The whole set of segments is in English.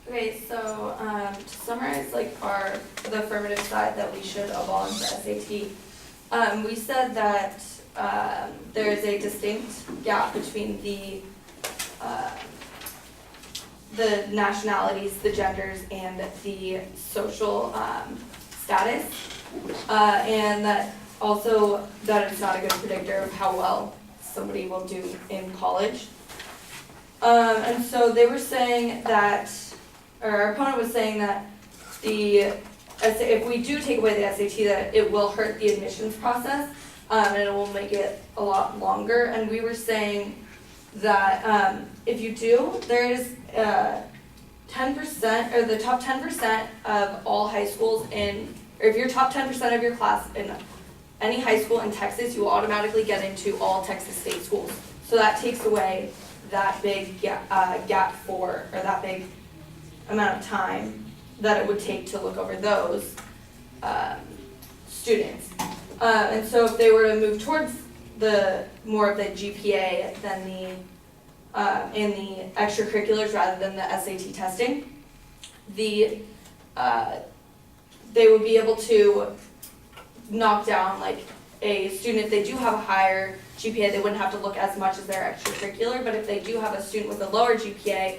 Okay, so to summarize, like the affirmative side that we should abolish the SAT, we said that there is a distinct gap between the nationalities, the genders, and the social status, and that also that it's not a good predictor of how well somebody will do in college. And so they were saying that, or our opponent was saying that if we do take away the SAT, that it will hurt the admissions process, and it will make it a lot longer. And we were saying that if you do, there is 10%, or the top 10% of all high schools or if you're top 10% of your class in any high school in Texas, you will automatically get into all Texas state schools. So that takes away that big gap or that big amount of time that it would take to look over those students. And so if they were to move towards more of the GPA than in the extracurriculars rather than the SAT testing, they would be able to knock down like a student. If they do have a higher GPA, they wouldn't have to look as much as their extracurricular, but if they do have a student with a lower GPA,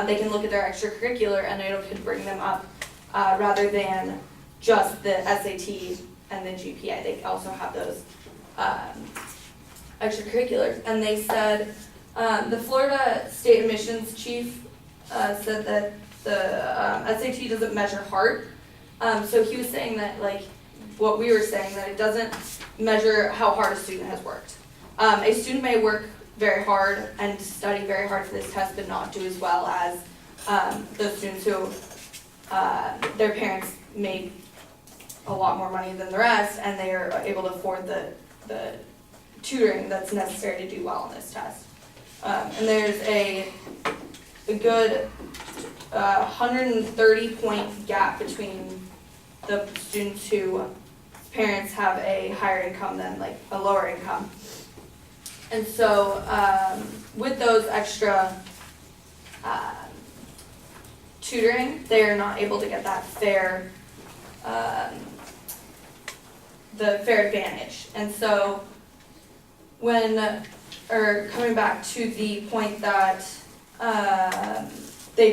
they can look at their extracurricular and it could bring them up rather than just the SAT and the GPA. They also have those extracurriculars. And they said, the Florida State Admissions Chief said that the SAT doesn't measure heart. So he was saying that, like what we were saying, that it doesn't measure how hard a student has worked. A student may work very hard and study very hard for this test, but not do as well as those students who their parents made a lot more money than the rest, and they are able to afford the tutoring that's necessary to do well on this test. And there's a good 130 point gap between the students whose parents have a higher income than like a lower income. And so with those extra tutoring, they are not able to get that fair advantage. And so coming back to the point that the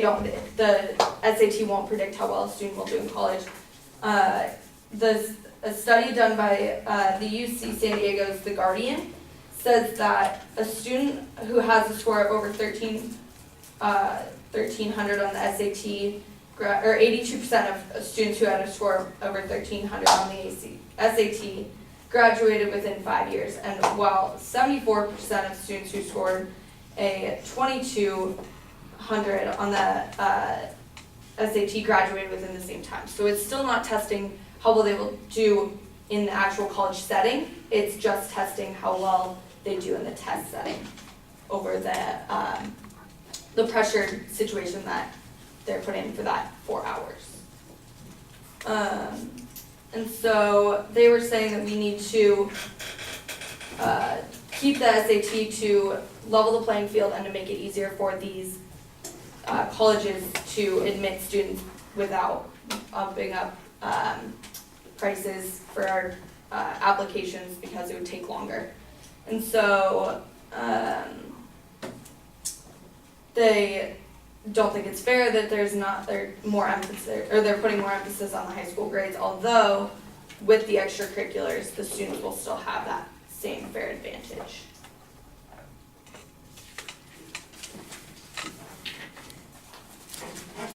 SAT won't predict how well a student will do in college, a study done by the UC San Diego's The Guardian says that a student who has a score of over 1,300 on the SAT, or 82% of students who had a score of over 1,300 on the SAT graduated within 5 years, and while 74% of students who scored a 2,200 on the SAT graduated within the same time. So it's still not testing how well they will do in the actual college setting. It's just testing how well they do in the test setting over the pressured situation that they're put in for that 4 hours. And so they were saying that we need to keep the SAT to level the playing field and to make it easier for these colleges to admit students without upping up prices for our applications, because it would take longer. And so they don't think it's fair that they're putting more emphasis on the high school grades, although with the extracurriculars, the students will still have that same fair advantage.